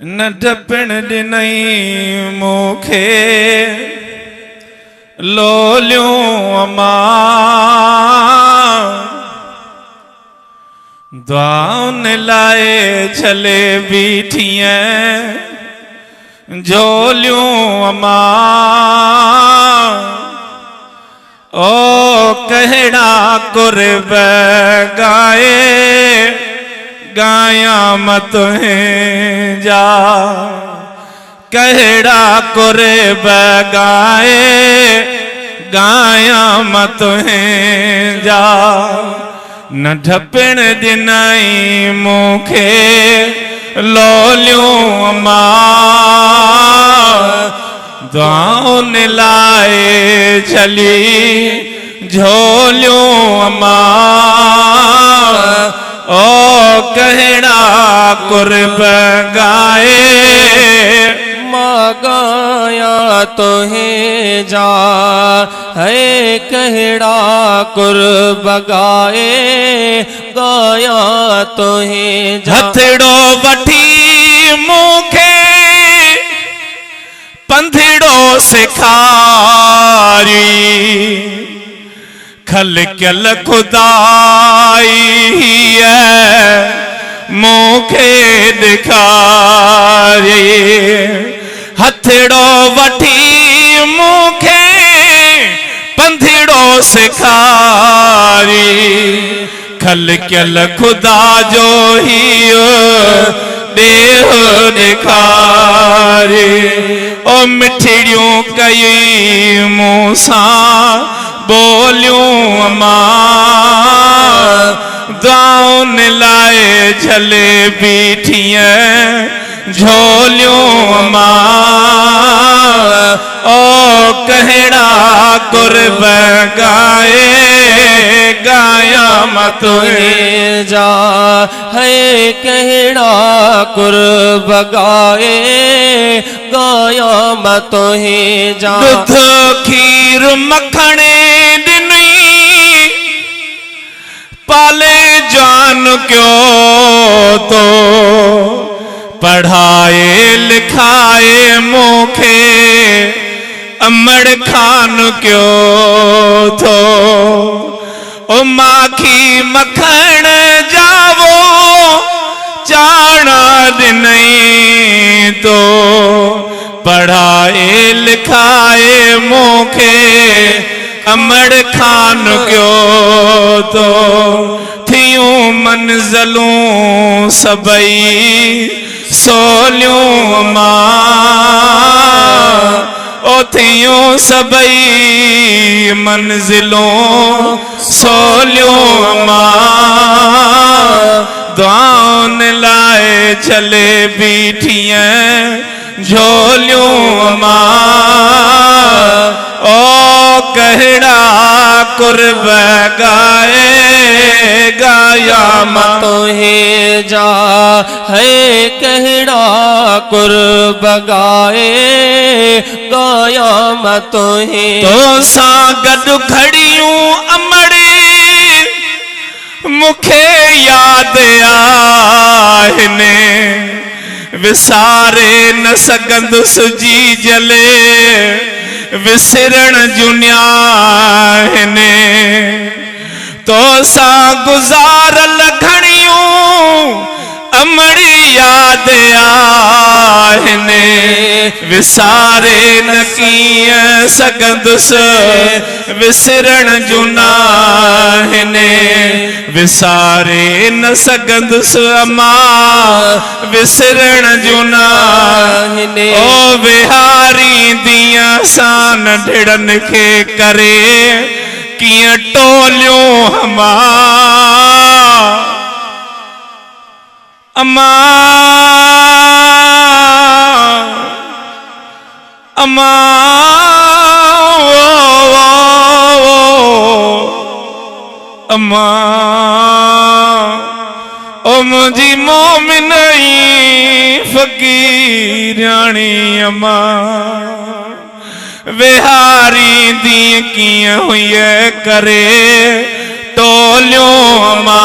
न ढपण ॾिनई मूंखे लोलियूं अमा दुआउन लाए छले बीठियां झोलियूं अमा ओ कहड़ा कुर्ब गाए गाया मत जा कहड़ा कुर्ब गाए गाया मत जा न ढपण ॾिनई मूंखे लोलियूं अमा दुआउन लाए छली झोलियूं अमा ओ कहड़ा कुर्ब गाए मां गाया तोहें जा है कहड़ा कुर्ब गाए गाया तोहें जा हथड़ो वठी मूंखे पंधड़ो सिखारी खल कल खुदाई मूंखे ॾेखारी हथड़ो वठी मूंखे पंधड़ो सिखारी खल कल खुदा जो ही देह ॾेखारी ओ मिठड़ियूं कई मूंसां बोलियूं अमा दुआउन लाए छले बीठियां झोलियूं अमा ओ कहड़ा कुर्ब गाए गाया मत जा है कहड़ा कुर्ब गाए गाया मत जा दुध खीर मखण ॾिनई पाले जान क्यों तो पढ़ाए लिखाए मूंखे अमड़ खान क्यों थो ओ माखी मखण जावो चाणा ॾिनई तो पढ़ाए लिखाए मूंखे अमड़ खान क्यों तो थियूं मंज़िलूं सबई सोलियूं अमा ओ थियूं सबई मंज़िलूं सोलियूं अमा दुआउन लाए छले बीठियां झोलियूं अमा ओ कहड़ा कुर्ब गाए गाया मत जा है कहड़ा कुर्ब गाए गाया मत तो सा गॾु खड़ियूं अमड़ी मुखे याद आहिनि विसारे न सघंदुसि जी जले विसरण जुनियाहिनि तो सा गुज़ारल घणियूं अमड़ी याद आहिनि विसारे न कीअं सघंदुसि विसरण जुनाहिनि विसारे न सघंदुसि अमा विसरण जुनाहिनि ओ विहारी दियां सां नंढड़नि खे करे कीअं टोलियूं अमा अमा अमा अमा ओ मुंहिंजी मोमिन फ़क़ीराणी अमा विहारी दी कीअं हुई करे टोलियूं अमा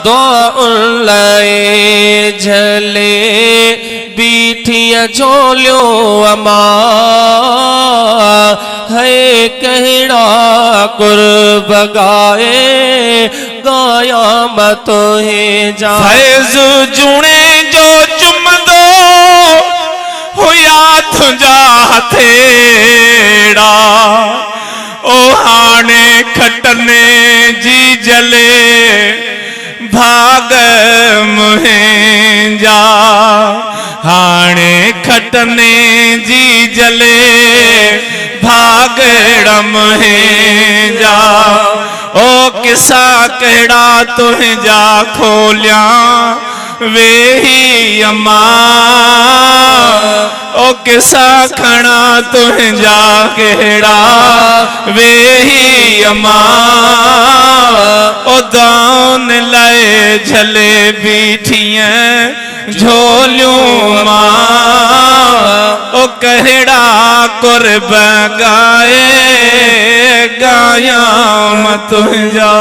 दुआ लाए जले बीठिया झोलियो अमा है कहड़ा कुर्ब गाए गाया मत है जा फैज जुणे जो चुम दो हुया तुझा हथेड़ा ओ हाणे खटने जी जले भाग मुहिंजा हाणे खटने जी जले भागड़ मुहिंजा ओ किसा कहिड़ा तुंहिंजा खोलिया वेही अम्मा ओ किसा खणा तुंहिंजा कहिड़ा वेही अम्मा ओ दान लाए झले बीठिया झोलियूं मां ओ कहिड़ा कुर्ब गाए गाया तुंहिंजा।